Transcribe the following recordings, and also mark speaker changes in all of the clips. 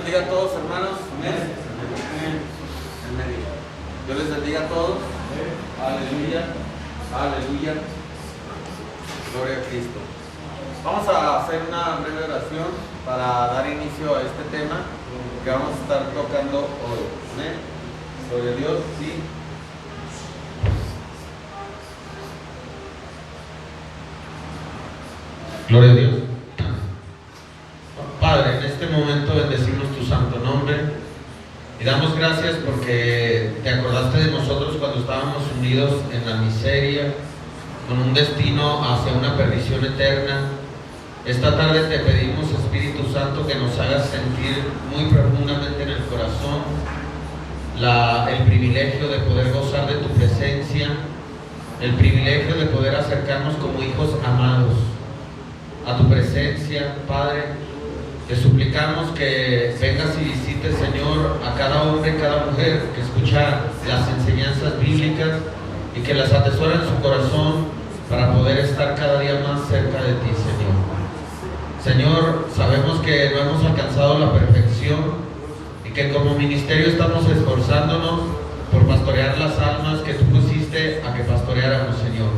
Speaker 1: bendiga a todos, hermanos. Amén. Dios les bendiga a todos. Aleluya. Aleluya. Gloria a Cristo. Vamos a hacer una breve oración para dar inicio a este tema que vamos a estar tocando hoy. Amén. Gloria a Dios. Sí. Gloria a Dios. Padre, en este momento bendecimos tu santo nombre y damos gracias porque te acordaste de nosotros cuando estábamos unidos en la miseria, con un destino hacia una perdición eterna. Esta tarde te pedimos, Espíritu Santo, que nos hagas sentir muy profundamente en el corazón el privilegio de poder gozar de tu presencia, el privilegio de poder acercarnos como hijos amados a tu presencia, Padre. Te suplicamos que vengas y visites, Señor, a cada hombre y cada mujer que escucha las enseñanzas bíblicas y que las atesora en su corazón para poder estar cada día más cerca de ti, Señor. Señor, sabemos que no hemos alcanzado la perfección y que como ministerio estamos esforzándonos por pastorear las almas que tú pusiste a que pastoreáramos, Señor.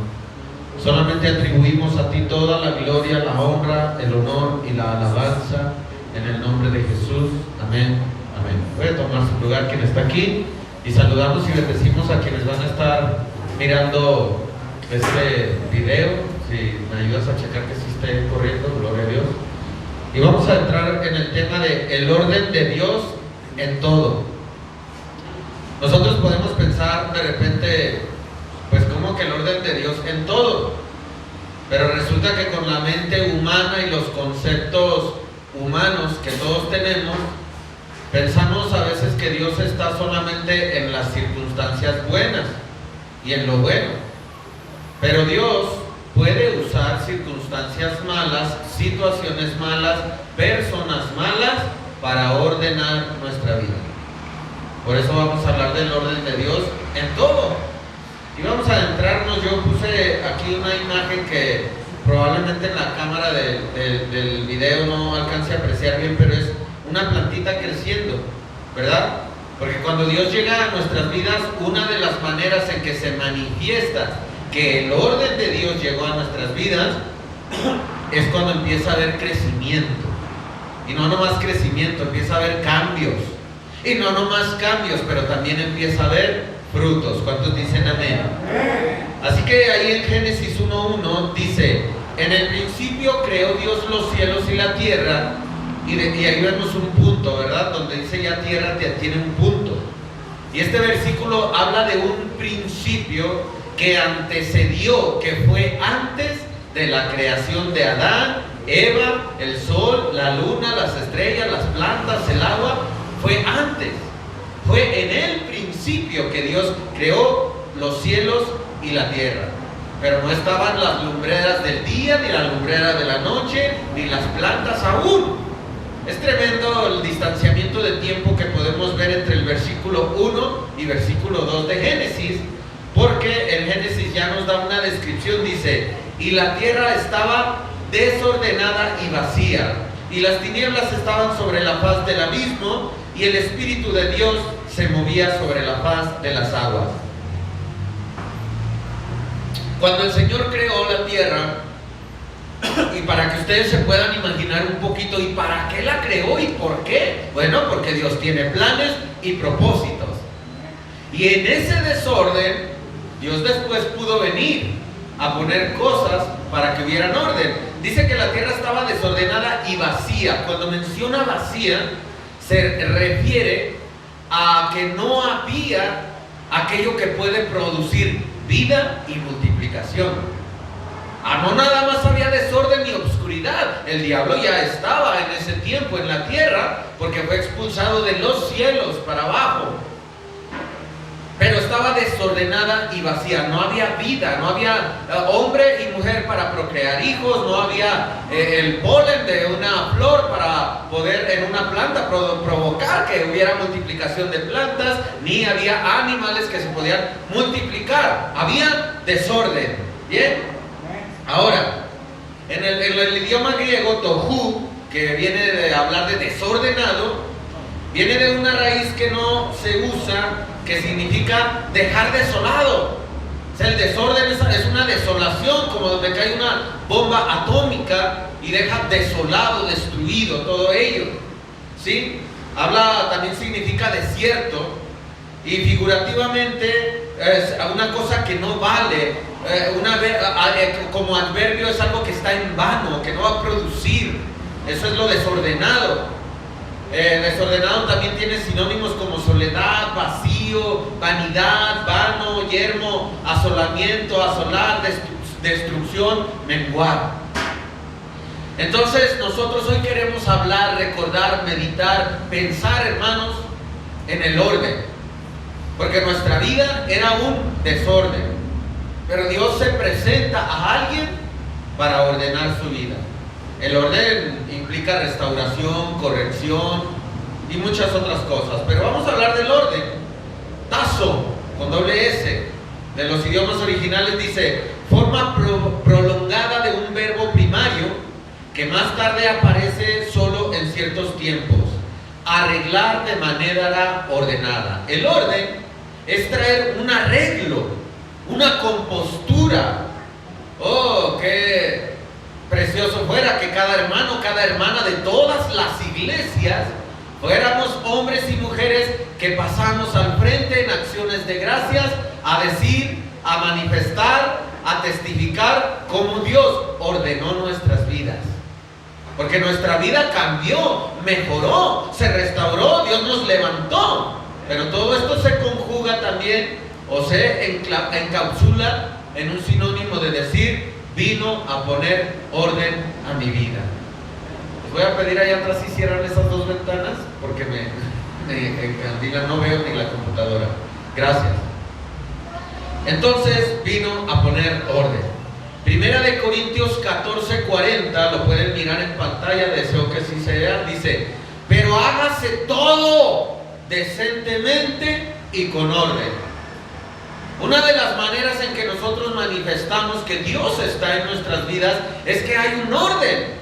Speaker 1: Solamente atribuimos a ti toda la gloria, la honra, el honor y la alabanza en el nombre de Jesús. Amén. Amén. Voy a tomar su lugar quien está aquí y saludamos y bendecimos a quienes van a estar mirando este video. Si me ayudas a checar que sí esté corriendo, gloria a Dios. Y vamos a entrar en el tema de el orden de Dios en todo. Nosotros podemos pensar de repente, pues como que el orden de Dios en todo, pero resulta que con la mente humana y los conceptos humanos que todos tenemos, pensamos a veces que Dios está solamente en las circunstancias buenas y en lo bueno, pero Dios puede usar circunstancias malas, situaciones malas, personas malas para ordenar nuestra vida. Por eso vamos a hablar del orden de Dios en todo. Y vamos a adentrarnos. Yo puse aquí una imagen que probablemente en la cámara del video no alcance a apreciar bien, pero es una plantita creciendo, ¿verdad? Porque cuando Dios llega a nuestras vidas, una de las maneras en que se manifiesta que el orden de Dios llegó a nuestras vidas es cuando empieza a haber crecimiento. Y no nomás crecimiento, empieza a haber cambios. Y no nomás cambios, pero también empieza a haber frutos. ¿Cuántos dicen amén? Así que ahí en Génesis 1:1 dice: en el principio creó Dios los cielos y la tierra. Y ahí vemos un punto, ¿verdad? Donde dice ya tierra tiene un punto. Y este versículo habla de un principio que antecedió, que fue antes de la creación de Adán, Eva, el sol, la luna, las estrellas, las plantas, el agua. Fue antes. Fue en el principio que Dios creó los cielos y la tierra. Pero no estaban las lumbreras del día, ni la lumbrera de la noche, ni las plantas aún. Es tremendo el distanciamiento de tiempo que podemos ver entre el versículo 1 y versículo 2 de Génesis, porque en Génesis ya nos da una descripción, dice: y la tierra estaba desordenada y vacía, y las tinieblas estaban sobre la faz del abismo, y el Espíritu de Dios se movía sobre la faz de las aguas. Cuando el Señor creó la tierra, y para que ustedes se puedan imaginar un poquito, ¿y para qué la creó y por qué? Bueno, porque Dios tiene planes y propósitos. Y en ese desorden, Dios después pudo venir a poner cosas para que hubieran orden. Dice que la tierra estaba desordenada y vacía. Cuando menciona vacía, se refiere a que no había aquello que puede producir vida y multiplicación. No nada más había desorden y obscuridad. El diablo ya estaba en ese tiempo en la tierra, porque fue expulsado de los cielos para abajo. Pero estaba desordenada y vacía. No había vida, no había hombre y mujer para procrear hijos, no había el polen de una flor para poder en una planta provocar que hubiera multiplicación de plantas, ni había animales que se podían multiplicar. Había desorden. ¿Bien? Ahora, en el idioma griego, tohu, que viene de hablar de desordenado, Viene de una raíz que no se usa, que significa dejar desolado. O sea, el desorden es una desolación, como donde cae una bomba atómica y deja desolado, destruido todo ello. ¿Sí? También significa desierto, y figurativamente es una cosa que no vale. Como adverbio es algo que está en vano, que no va a producir. Eso es lo desordenado. Desordenado también tiene sinónimos como soledad, vacío, vanidad, vano, yermo, asolamiento, asolar, destrucción, menguar. Entonces nosotros hoy queremos hablar, recordar, meditar, pensar, hermanos, en el orden, porque nuestra vida era un desorden, pero Dios se presenta a alguien para ordenar su vida. El orden implica restauración, corrección y muchas otras cosas, pero vamos a hablar del orden. Tazo, con doble S, de los idiomas originales, dice forma prolongada de un verbo primario que más tarde aparece solo en ciertos tiempos. Arreglar de manera ordenada. El orden es traer un arreglo, una compostura. Oh, qué precioso fuera que cada hermano, cada hermana de todas las iglesias fuéramos hombres y mujeres que pasamos al frente en acciones de gracias, a decir, a manifestar, a testificar cómo Dios ordenó nuestras vidas. Porque nuestra vida cambió, mejoró, se restauró, Dios nos levantó. Pero todo esto se conjuga también, o se encapsula en un sinónimo de decir: vino a poner orden a mi vida. Les voy a pedir allá atrás si cierran esas dos ventanas, porque me encandilan, no veo ni la computadora. Gracias. Entonces vino a poner orden. Primera de Corintios 14:40, lo pueden mirar en pantalla, deseo que sí sea, dice: pero hágase todo decentemente y con orden. Una de las maneras en que nosotros manifestamos que Dios está en nuestras vidas es que hay un orden.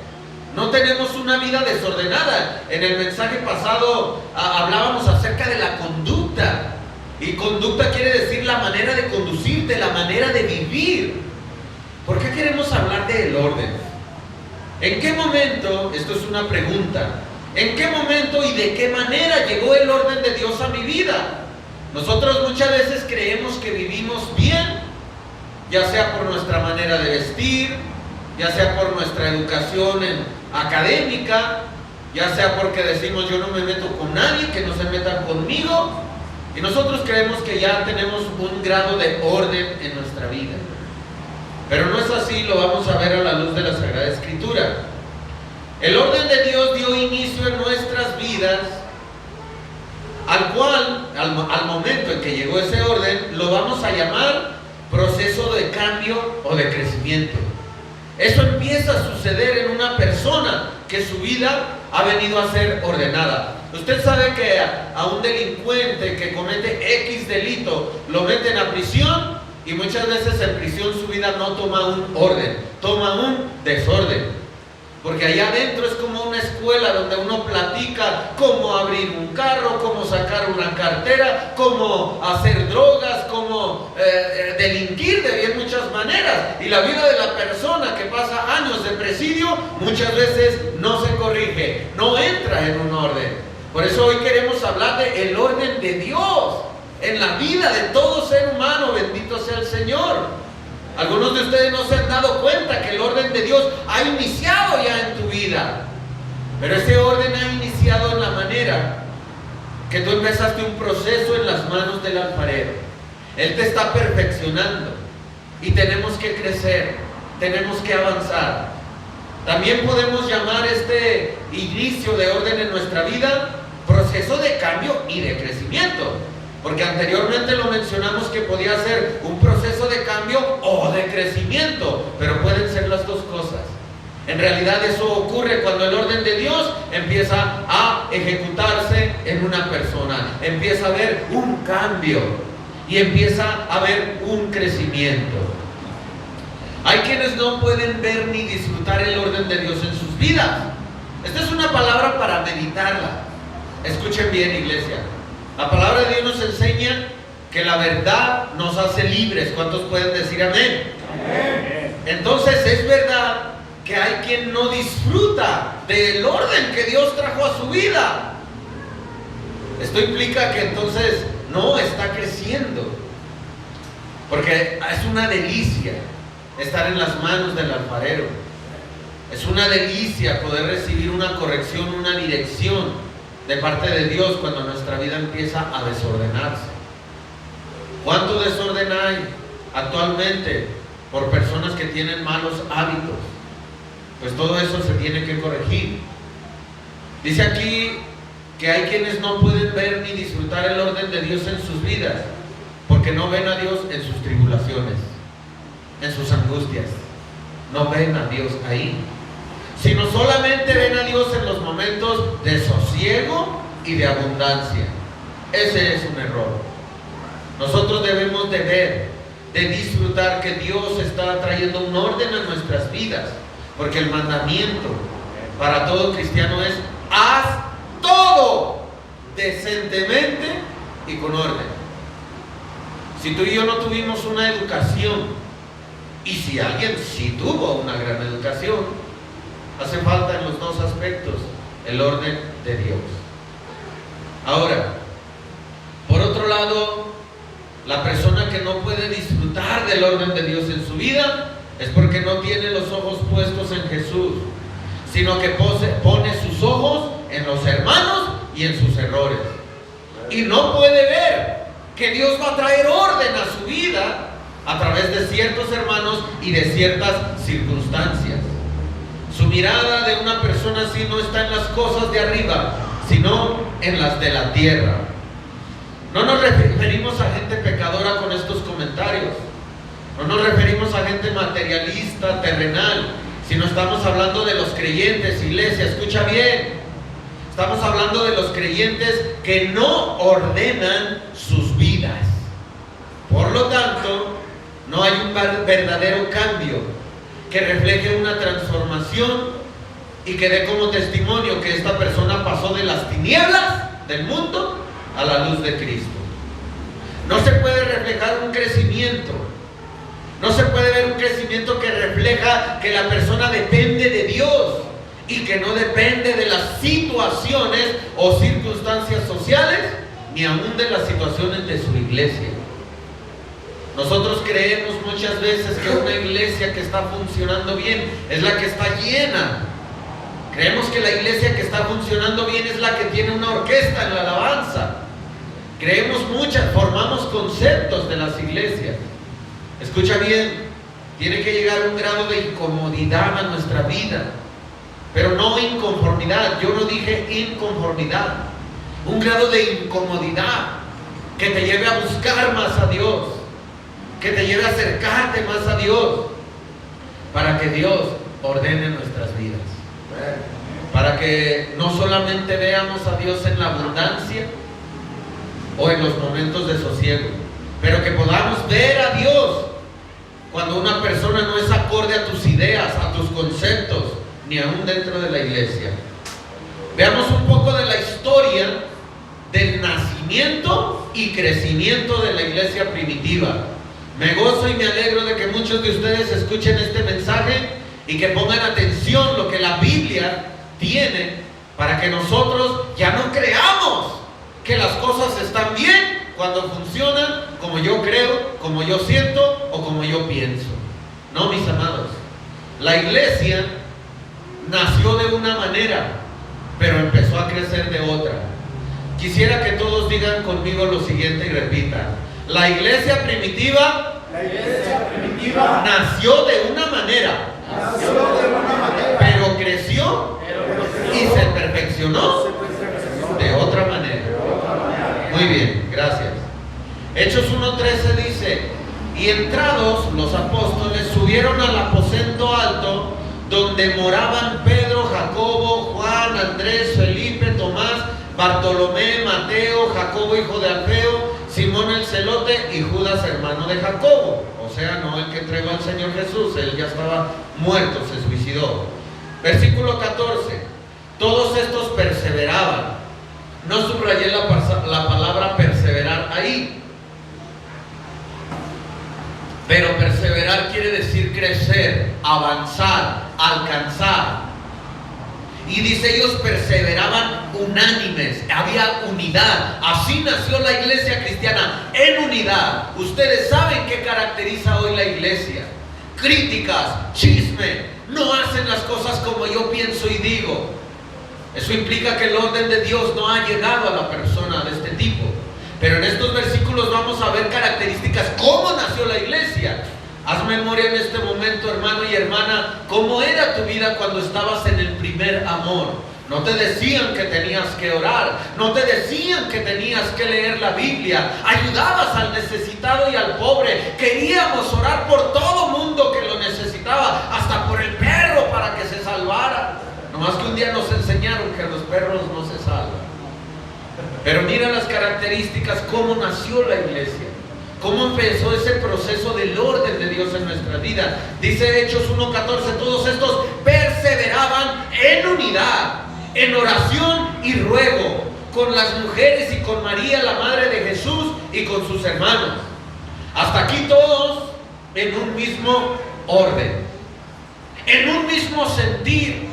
Speaker 1: No tenemos una vida desordenada. En el mensaje pasado hablábamos acerca de la conducta. Y conducta quiere decir la manera de conducirte, la manera de vivir. ¿Por qué queremos hablar del orden? ¿En qué momento, esto es una pregunta, en qué momento y de qué manera llegó el orden de Dios a mi vida? Nosotros muchas veces creemos que vivimos bien, ya sea por nuestra manera de vestir, ya sea por nuestra educación académica, ya sea porque decimos yo no me meto con nadie, que no se metan conmigo, y nosotros creemos que ya tenemos un grado de orden en nuestra vida. Pero no es así, lo vamos a ver a la luz de la Sagrada Escritura. El orden de Dios dio inicio en nuestras vidas, al momento en que llegó ese orden, lo vamos a llamar proceso de cambio o de crecimiento. Eso empieza a suceder en una persona que su vida ha venido a ser ordenada. Usted sabe que a un delincuente que comete X delito lo meten a prisión, y muchas veces en prisión su vida no toma un orden, toma un desorden. Porque allá adentro es como una escuela donde uno platica cómo abrir un carro, cómo sacar una cartera, cómo hacer drogas, cómo delinquir de bien muchas maneras. Y la vida de la persona que pasa años de presidio muchas veces no se corrige, no entra en un orden. Por eso hoy queremos hablar del orden de Dios en la vida de todo ser humano. Bendito sea el Señor. Algunos de ustedes no se han dado cuenta que el orden de Dios ha iniciado ya en tu vida, pero ese orden ha iniciado en la manera que tú empezaste un proceso en las manos del alfarero. Él te está perfeccionando y tenemos que crecer, tenemos que avanzar. También podemos llamar este inicio de orden en nuestra vida proceso de cambio y de crecimiento. Porque anteriormente lo mencionamos que podía ser un proceso de cambio o de crecimiento, pero pueden ser las dos cosas. En realidad eso ocurre cuando el orden de Dios empieza a ejecutarse en una persona. Empieza a haber un cambio y empieza a haber un crecimiento. Hay quienes no pueden ver ni disfrutar el orden de Dios en sus vidas. Esta es una palabra para meditarla. Escuchen bien, iglesia. La palabra de Dios nos enseña que la verdad nos hace libres. ¿Cuántos pueden decir amén? Amén. Entonces es verdad que hay quien no disfruta del orden que Dios trajo a su vida. Esto implica que entonces no está creciendo, porque es una delicia estar en las manos del alfarero. Es una delicia poder recibir una corrección, una dirección de parte de Dios cuando nuestra vida empieza a desordenarse. ¿Cuánto desorden hay actualmente por personas que tienen malos hábitos? Pues todo eso se tiene que corregir. Dice aquí que hay quienes no pueden ver ni disfrutar el orden de Dios en sus vidas, porque no ven a Dios en sus tribulaciones, en sus angustias. No ven a Dios ahí, sino solamente ven a Dios en los momentos de sosiego y de abundancia. Ese es un error. Nosotros debemos de ver, de disfrutar que Dios está trayendo un orden a nuestras vidas, porque el mandamiento para todo cristiano es: haz todo decentemente y con orden. Si tú y yo no tuvimos una educación, y si alguien sí tuvo una gran educación, hace falta en los dos aspectos el orden de Dios. Ahora, por otro lado, la persona que no puede disfrutar del orden de Dios en su vida es porque no tiene los ojos puestos en Jesús, sino que pone sus ojos en los hermanos y en sus errores, y no puede ver que Dios va a traer orden a su vida a través de ciertos hermanos y de ciertas circunstancias. Su mirada de una persona así no está en las cosas de arriba, sino en las de la tierra. No nos referimos a gente pecadora con estos comentarios. No nos referimos a gente materialista, terrenal, sino estamos hablando de los creyentes, iglesia, escucha bien. Estamos hablando de los creyentes que no ordenan sus vidas. Por lo tanto, no hay un verdadero cambio que refleje una transformación y que dé como testimonio que esta persona pasó de las tinieblas del mundo a la luz de Cristo. No se puede reflejar un crecimiento. No se puede ver un crecimiento que refleja que la persona depende de Dios y que no depende de las situaciones o circunstancias sociales, ni aún de las situaciones de su iglesia. Nosotros creemos muchas veces que una iglesia que está funcionando bien es la que está llena. Creemos que la iglesia que está funcionando bien es la que tiene una orquesta en la alabanza. Formamos conceptos de las iglesias. Escucha bien, tiene que llegar un grado de incomodidad a nuestra vida, pero no inconformidad. Yo no dije inconformidad. Un grado de incomodidad que te lleve a buscar más a Dios, que te lleve a acercarte más a Dios, para que Dios ordene nuestras vidas, para que no solamente veamos a Dios en la abundancia o en los momentos de sosiego, pero que podamos ver a Dios cuando una persona no es acorde a tus ideas, a tus conceptos, ni aún dentro de la iglesia. Veamos un poco de la historia del nacimiento y crecimiento de la iglesia primitiva. Me gozo y me alegro de que muchos de ustedes escuchen este mensaje y que pongan atención lo que la Biblia tiene, para que nosotros ya no creamos que las cosas están bien cuando funcionan como yo creo, como yo siento o como yo pienso. No, mis amados, la iglesia nació de una manera, pero empezó a crecer de otra. Quisiera que todos digan conmigo lo siguiente y repitan: la iglesia primitiva nació de una manera, pero creció y se perfeccionó de otra manera. Muy bien, gracias. Hechos 1:13 dice: y entrados los apóstoles subieron al aposento alto, donde moraban Pedro, Jacobo, Juan, Andrés, Felipe, Tomás, Bartolomé, Mateo, Jacobo hijo de Alfeo, Simón el celote y Judas hermano de Jacobo. O sea, no el que entregó al Señor Jesús, él ya estaba muerto, se suicidó. Versículo 14: todos estos perseveraban No subrayé la palabra perseverar ahí. Pero perseverar quiere decir crecer, avanzar, alcanzar. Y dice, ellos perseveraban unánimes, había unidad. Así nació la iglesia cristiana, en unidad. Ustedes saben qué caracteriza hoy la iglesia: críticas, chisme, no hacen las cosas como yo pienso y digo. Eso implica que el orden de Dios no ha llegado a la persona de este tipo. Pero en estos versículos vamos a ver características, cómo nació la iglesia. Haz memoria en este momento, hermano y hermana, cómo era tu vida cuando estabas en el primer amor. No te decían que tenías que orar, no te decían que tenías que leer la Biblia, ayudabas al necesitado y al pobre, queríamos orar por todo mundo que lo necesitaba, hasta por el perro para que se salvara. Nomás que un día nos enseñaron que los perros no se salvan. Pero mira las características, cómo nació la iglesia, cómo empezó ese proceso del orden de Dios en nuestra vida. Dice Hechos 1:14, todos estos perseveraban en unidad, en oración y ruego, con las mujeres y con María, la madre de Jesús, y con sus hermanos. Hasta aquí todos en un mismo orden, en un mismo sentir.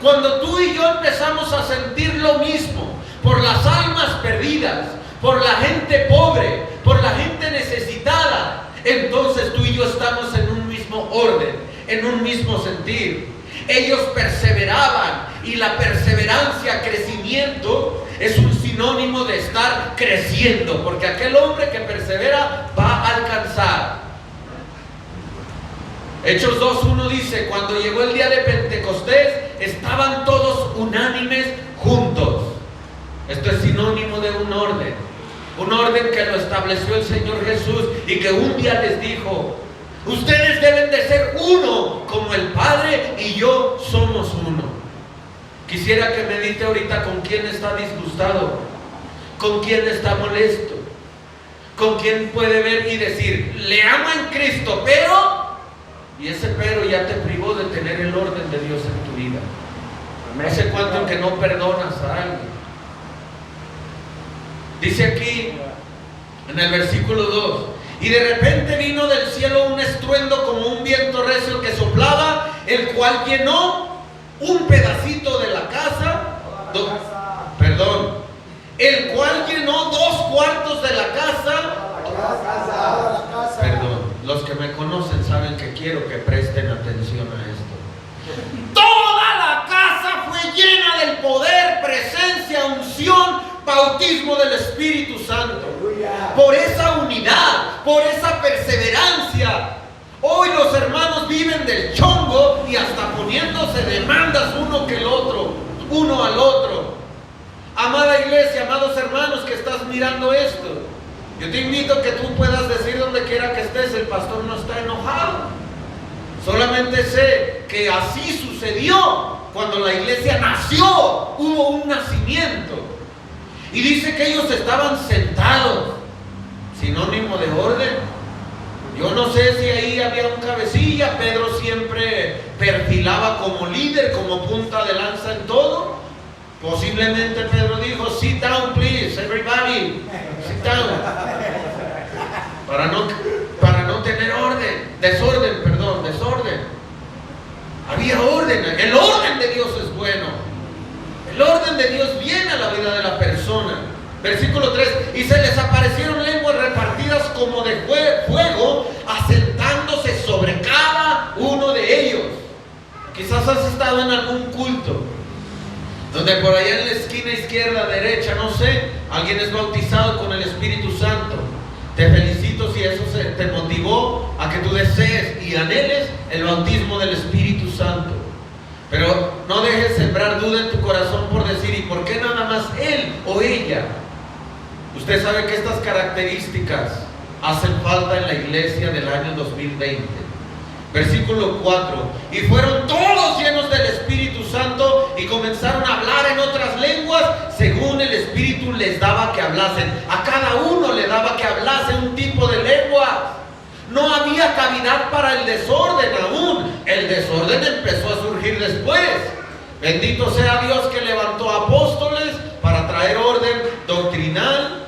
Speaker 1: Cuando tú y yo empezamos a sentir lo mismo, por las almas perdidas, por la gente pobre, por la gente necesitada, entonces tú y yo estamos en un mismo orden, en un mismo sentir. Ellos perseveraban, y la perseverancia, crecimiento, es un sinónimo de estar creciendo, porque aquel hombre que persevera va a alcanzar. Hechos 2:1 dice, cuando llegó el día de Pentecostés, estaban todos unánimes juntos. Esto es sinónimo de un orden que lo estableció el Señor Jesús, y que un día les dijo, ustedes deben de ser uno, como el Padre y yo somos uno. Quisiera que medite ahorita con quién está disgustado, con quién está molesto, con quién puede ver y decir, le amo en Cristo, pero... Y ese pero ya te privó de tener el orden de Dios en tu vida. ¿Hace cuánto que no perdonas a alguien? Dice aquí en el versículo 2, y de repente vino del cielo un estruendo como un viento recio que soplaba, el cual llenó un pedacito de la casa, el cual llenó 2 cuartos de la casa. Perdón, los que me conocen saben que quiero que presten atención a esto. Toda la casa fue llena del poder, presencia, unción, bautismo del Espíritu Santo. Por esa unidad, por esa perseverancia. Hoy los hermanos viven del chongo y hasta poniéndose demandas uno al otro. Amada iglesia, amados hermanos que estás mirando esto, yo te invito a que tú puedas decir donde quiera que estés, el pastor no está enojado. Solamente sé que así sucedió cuando la iglesia nació, hubo un nacimiento. Y dice que ellos estaban sentados, sinónimo de orden. Yo no sé si ahí había un cabecilla. Pedro siempre perfilaba como líder, como punta de lanza en todo. Posiblemente Pedro dijo, sit down please, everybody, sit down. Para no tener desorden. Había orden. El orden de Dios es bueno. El orden de Dios viene a la vida de la persona. Versículo 3, y se les aparecieron lenguas repartidas como de fuego, asentándose sobre cada uno de ellos. Quizás has estado en algún culto donde por allá en la esquina izquierda, derecha, no sé, alguien es bautizado con el Espíritu Santo. Te felicito si eso te motivó a que tú desees y anheles el bautismo del Espíritu Santo. Pero no dejes sembrar duda en tu corazón por decir, ¿y por qué nada más él o ella? Usted sabe que estas características hacen falta en la iglesia del año 2020. Versículo 4, y fueron todos llenos del Espíritu Santo y comenzaron a hablar en otras lenguas según el Espíritu les daba que hablasen. A cada uno le daba que hablase un tipo de lengua. No había cavidad para el desorden aún. El desorden empezó a surgir después. Bendito sea Dios que levantó apóstoles para traer traer orden doctrinal,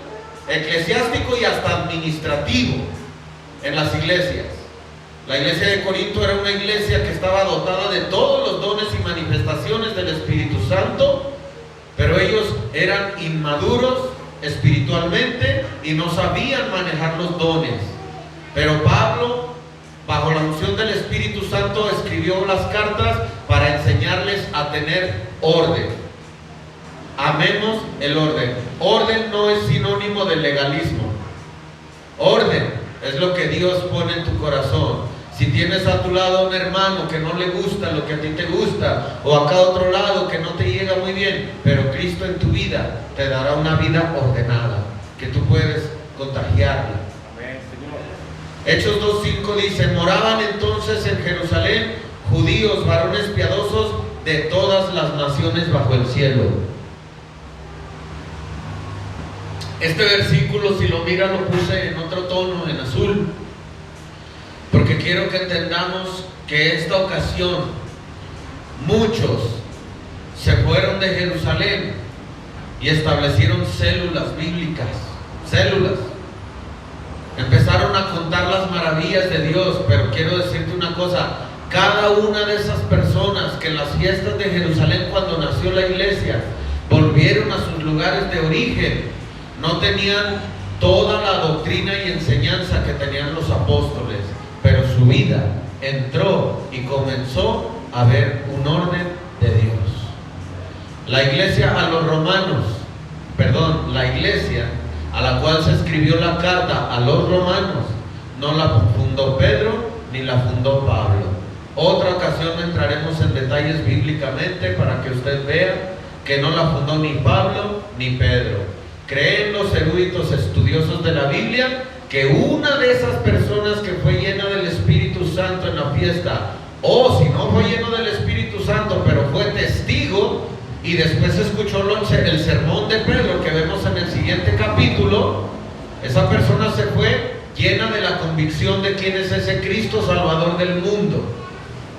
Speaker 1: eclesiástico y hasta administrativo en las iglesias. La iglesia de Corinto era una iglesia que estaba dotada de todos los dones y manifestaciones del Espíritu Santo, pero ellos eran inmaduros espiritualmente y no sabían manejar los dones. Pero Pablo, bajo la unción del Espíritu Santo, escribió las cartas para enseñarles a tener orden. Amemos el orden. Orden no es sinónimo de legalismo. Orden es lo que Dios pone en tu corazón. Si tienes a tu lado un hermano que no le gusta lo que a ti te gusta, o acá otro lado que no te llega muy bien, pero Cristo en tu vida te dará una vida ordenada, que tú puedes contagiarla.
Speaker 2: Amén, Señor.
Speaker 1: Hechos 2:5 dice: moraban entonces en Jerusalén judíos, varones piadosos de todas las naciones bajo el cielo. Este versículo, si lo miran, lo puse en otro tono, en azul, porque quiero que entendamos que esta ocasión muchos se fueron de Jerusalén y establecieron células bíblicas, células. Empezaron a contar las maravillas de Dios, pero quiero decirte una cosa: cada una de esas personas que en las fiestas de Jerusalén, cuando nació la iglesia, volvieron a sus lugares de origen, no tenían toda la doctrina y enseñanza que tenían los apóstoles, pero su vida entró y comenzó a ver un orden de Dios. La iglesia a los romanos, la iglesia a la cual se escribió la carta a los romanos, no la fundó Pedro ni la fundó Pablo. Otra ocasión entraremos en detalles bíblicamente para que usted vea que no la fundó ni Pablo ni Pedro. Creen los eruditos estudiosos de la Biblia que una de esas personas que fue llena del Espíritu Santo en la fiesta, o si no fue lleno del Espíritu Santo, pero fue testigo y después escuchó el sermón de Pedro que vemos en el siguiente capítulo, esa persona se fue llena de la convicción de quién es ese Cristo Salvador del mundo.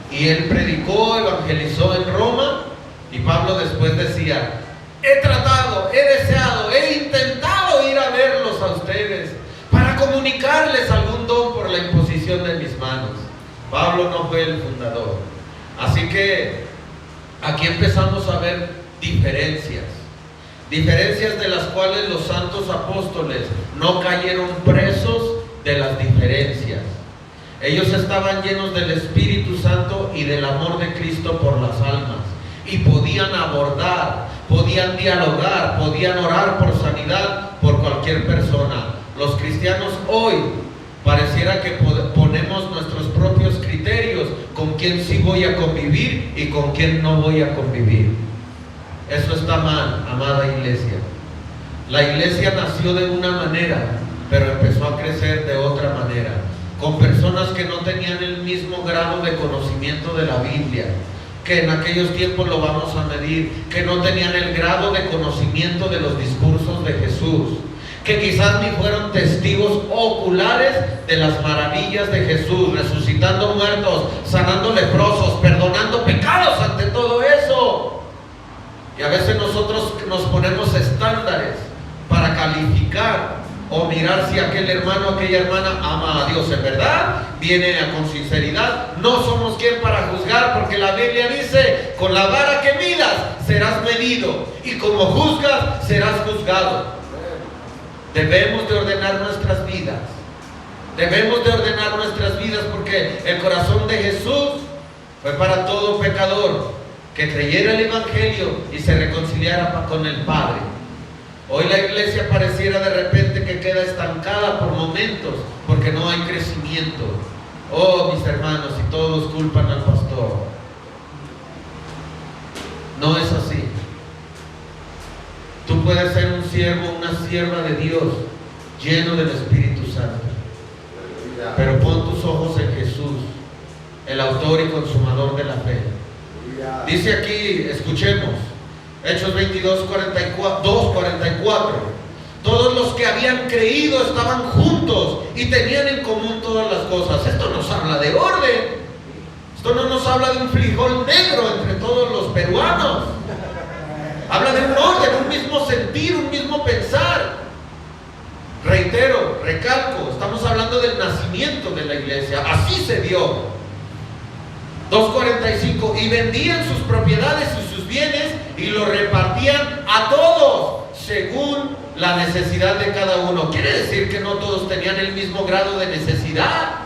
Speaker 1: Y él predicó, evangelizó en Roma, y Pablo después decía: he tratado, he deseado, he intentado ir a verlos a ustedes para comunicarles algún don por la imposición de mis manos. Pablo no fue el fundador. Así que aquí empezamos a ver diferencias de las cuales los santos apóstoles no cayeron presos de las diferencias. Ellos estaban llenos del Espíritu Santo y del amor de Cristo por las almas, y podían abordar, podían dialogar, podían orar por sanidad por cualquier persona. Los cristianos hoy pareciera que ponemos nuestros propios criterios con quién sí voy a convivir y con quién no voy a convivir. Eso está mal, amada iglesia. La iglesia nació de una manera, pero empezó a crecer de otra manera, con personas que no tenían el mismo grado de conocimiento de la Biblia, que en aquellos tiempos lo vamos a medir, que no tenían el grado de conocimiento de los discursos de Jesús, que quizás ni fueron testigos oculares de las maravillas de Jesús, resucitando muertos, sanando leprosos, perdonando pecados, ante todo eso. Y a veces nosotros nos ponemos estándares para calificar o mirar si aquel hermano o aquella hermana ama a Dios en verdad, viene con sinceridad. No somos quien para juzgar, porque la Biblia dice: con la vara que midas serás medido, y como juzgas serás juzgado. Debemos de ordenar nuestras vidas. Debemos de ordenar nuestras vidas, porque el corazón de Jesús fue para todo pecador que creyera el Evangelio y se reconciliara con el Padre. Hoy la iglesia pareciera de repente que queda estancada por momentos, porque no hay crecimiento. Oh, mis hermanos, y todos culpan al pastor. No es así. Tú puedes ser un siervo, una sierva de Dios, lleno del Espíritu Santo, pero pon tus ojos en Jesús, el autor y consumador de la fe. Dice aquí, escuchemos, Hechos 2:44. Todos los que habían creído estaban juntos y tenían en común todas las cosas. Esto nos habla de orden. Esto no nos habla de un frijol negro entre todos los peruanos. Habla de un orden, un mismo sentir, un mismo pensar. Reitero, recalco, estamos hablando del nacimiento de la iglesia. Así se dio. 2:45, y vendían sus propiedades y sus bienes y los repartían a todos según la necesidad de cada uno. Quiere decir que no todos tenían el mismo grado de necesidad,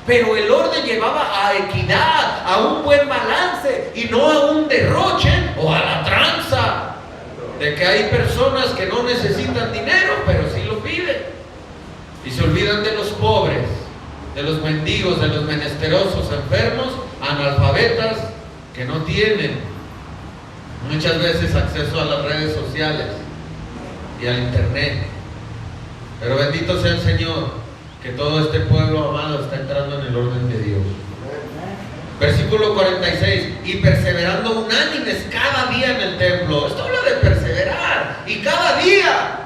Speaker 1: pero el orden llevaba a equidad, a un buen balance y no a un derroche o a la tranza de que hay personas que no necesitan dinero pero sí lo piden y se olvidan de los pobres, de los mendigos, de los menesterosos, enfermos, analfabetas que no tienen muchas veces acceso a las redes sociales y al internet. Pero bendito sea el Señor, que todo este pueblo amado está entrando en el orden de Dios. Versículo 46, y perseverando unánimes cada día en el templo. Esto habla de perseverar, y cada día,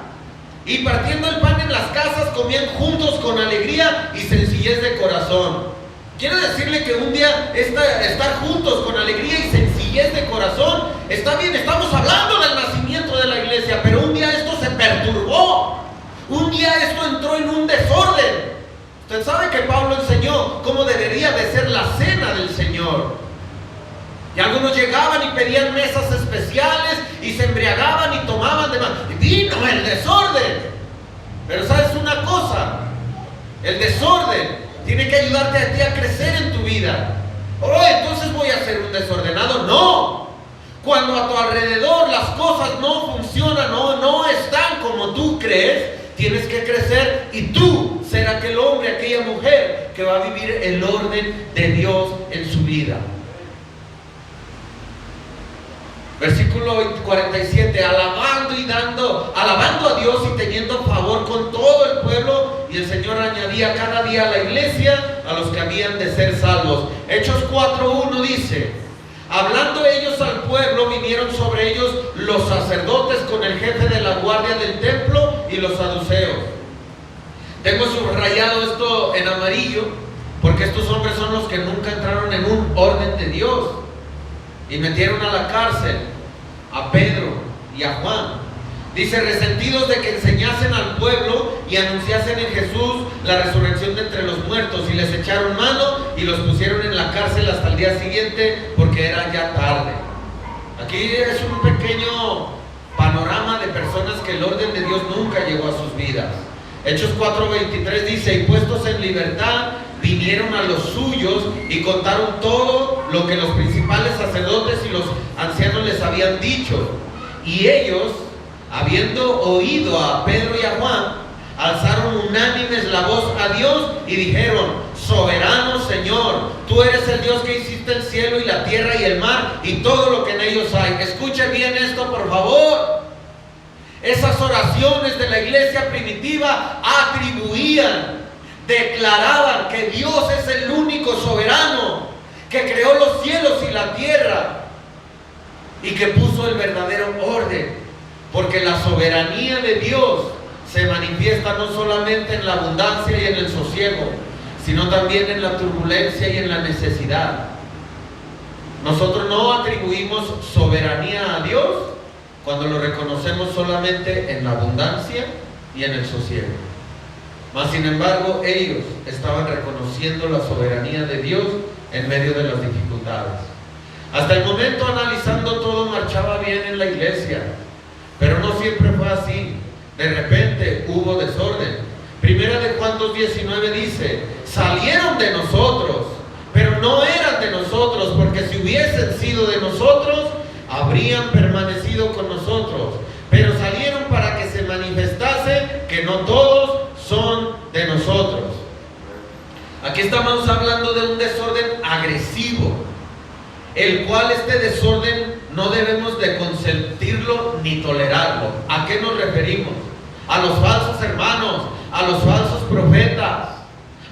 Speaker 1: y partiendo el pan en las casas, comían juntos con alegría y sencillez de corazón. Quiero decirle que un día estar juntos con alegría y sencillez de corazón está bien. Estamos hablando del nacimiento de la iglesia, pero un día esto se perturbó. Un día esto entró en un desorden. Usted sabe que Pablo enseñó cómo debería de ser la cena del Señor. Y algunos llegaban y pedían mesas especiales y se embriagaban y tomaban de más. Y vino el desorden. Pero ¿sabes una cosa? El desorden tiene que ayudarte a ti a crecer en tu vida. Oh, entonces voy a ser un desordenado. No. Cuando a tu alrededor las cosas no funcionan o no están como tú crees, tienes que crecer y tú ser aquel hombre, aquella mujer que va a vivir el orden de Dios en su vida. Versículo 47, alabando a Dios y teniendo favor con todo el pueblo, y el Señor añadía cada día a la iglesia a los que habían de ser salvos. Hechos 4:1 dice, hablando ellos al pueblo, vinieron sobre ellos los sacerdotes con el jefe de la guardia del templo y los saduceos. Tengo subrayado esto en amarillo, porque estos hombres son los que nunca entraron en un orden de Dios y metieron a la cárcel a Pedro y a Juan. Dice, resentidos de que enseñasen al pueblo y anunciasen en Jesús la resurrección de entre los muertos, y les echaron mano y los pusieron en la cárcel hasta el día siguiente, porque era ya tarde. Aquí es un pequeño panorama de personas que el orden de Dios nunca llegó a sus vidas. Hechos 4:23 dice, y puestos en libertad, vinieron a los suyos y contaron todo lo que los principales sacerdotes y los ancianos les habían dicho. Y ellos, habiendo oído a Pedro y a Juan, alzaron unánimes la voz a Dios y dijeron, soberano Señor, tú eres el Dios que hiciste el cielo y la tierra y el mar y todo lo que en ellos hay. Escuche bien esto, por favor. Esas oraciones de la iglesia primitiva atribuían, declaraban que Dios es el único soberano que creó los cielos y la tierra y que puso el verdadero orden, porque la soberanía de Dios se manifiesta no solamente en la abundancia y en el sosiego, sino también en la turbulencia y en la necesidad. Nosotros no atribuimos soberanía a Dios cuando lo reconocemos solamente en la abundancia y en el sosiego. Mas sin embargo, ellos estaban reconociendo la soberanía de Dios en medio de las dificultades. Hasta el momento, analizando todo, marchaba bien en la iglesia, pero no siempre fue así. De repente hubo desorden. Primera de Juan 2:19 dice, salieron de nosotros, pero no eran de nosotros, porque si hubiesen sido de nosotros, habrían permanecido con nosotros, pero salieron para que se manifestase que no todos son de nosotros. Aquí estamos hablando de un desorden agresivo, el cual este desorden no debemos de consentirlo ni tolerarlo. ¿A qué nos referimos? A los falsos hermanos, a los falsos profetas,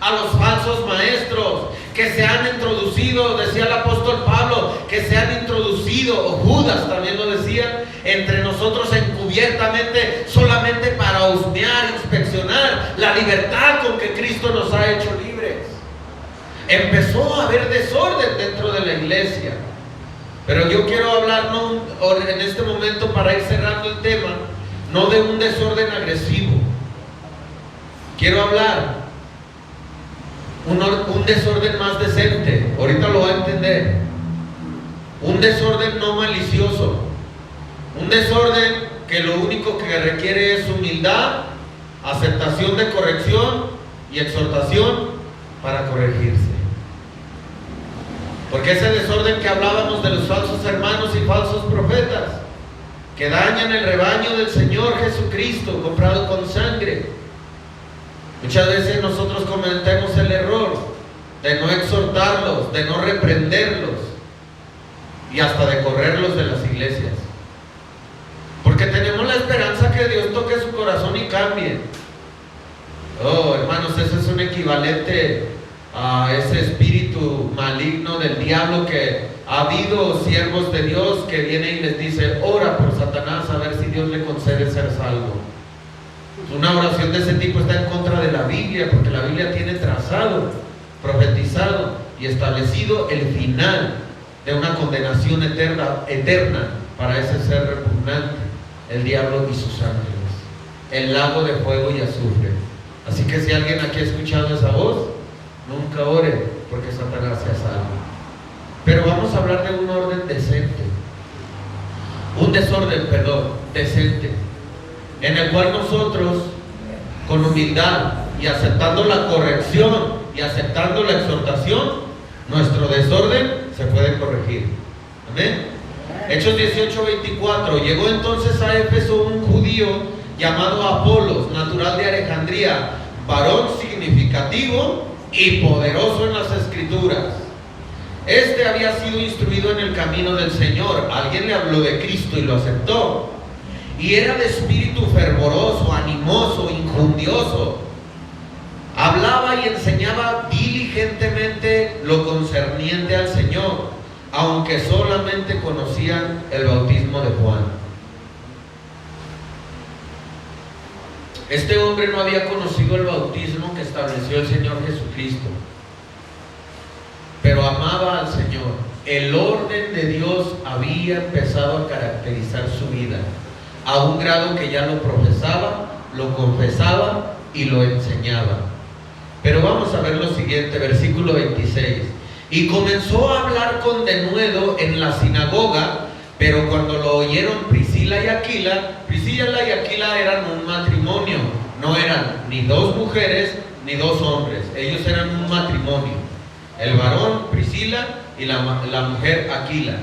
Speaker 1: a los falsos maestros que se han introducido, decía el apóstol Pablo, que se han introducido, o Judas también lo decía, entre nosotros encubiertamente, solamente para husmear, inspeccionar la libertad con que Cristo nos ha hecho libres. Empezó a haber desorden dentro de la iglesia, Pero yo quiero hablar en este momento, para ir cerrando el tema, no de un desorden agresivo. Quiero hablar un desorden más decente. Ahorita lo va a entender. Un desorden no malicioso. Un desorden que lo único que requiere es humildad, aceptación de corrección y exhortación para corregirse. Porque ese desorden que hablábamos de los falsos hermanos y falsos profetas, que dañan el rebaño del Señor Jesucristo, comprado con sangre. Muchas veces nosotros cometemos el error de no exhortarlos, de no reprenderlos y hasta de correrlos de las iglesias. Porque tenemos la esperanza que Dios toque su corazón y cambie. Oh, hermanos, ese es un equivalente a ese espíritu maligno del diablo, que ha habido siervos de Dios que vienen y les dice: ora por Satanás a ver si Dios le concede ser salvo. Una oración de ese tipo está en contra de la Biblia, porque la Biblia tiene trazado, profetizado y establecido el final de una condenación eterna para ese ser repugnante, el diablo y sus ángeles, el lago de fuego y azufre. Así que si alguien aquí ha escuchado esa voz, nunca ore porque Satanás sea salvo. Pero vamos a hablar de un orden decente, decente, en el cual nosotros, con humildad y aceptando la corrección y aceptando la exhortación, nuestro desorden se puede corregir. Amén. Hechos 18:24. Llegó entonces a Éfeso un judío llamado Apolos, natural de Alejandría, varón significativo y poderoso en las Escrituras. Este había sido instruido en el camino del Señor. Alguien le habló de Cristo y lo aceptó. Y era de espíritu fervoroso, animoso, injundioso. Hablaba y enseñaba diligentemente lo concerniente al Señor, aunque solamente conocían el bautismo de Juan. Este hombre no había conocido el bautismo que estableció el Señor Jesucristo, pero amaba al Señor. El orden de Dios había empezado a caracterizar su vida, a un grado que ya lo profesaba, lo confesaba y lo enseñaba. Pero vamos a ver lo siguiente, versículo 26. Y comenzó a hablar con denuedo en la sinagoga, pero cuando lo oyeron Priscila y Aquila eran un matrimonio, no eran ni dos mujeres ni dos hombres, ellos eran un matrimonio, el varón Priscila y la mujer Aquila.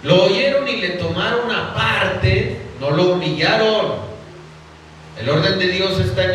Speaker 1: Lo oyeron y le tomaron aparte, no lo humillaron. El orden de Dios está en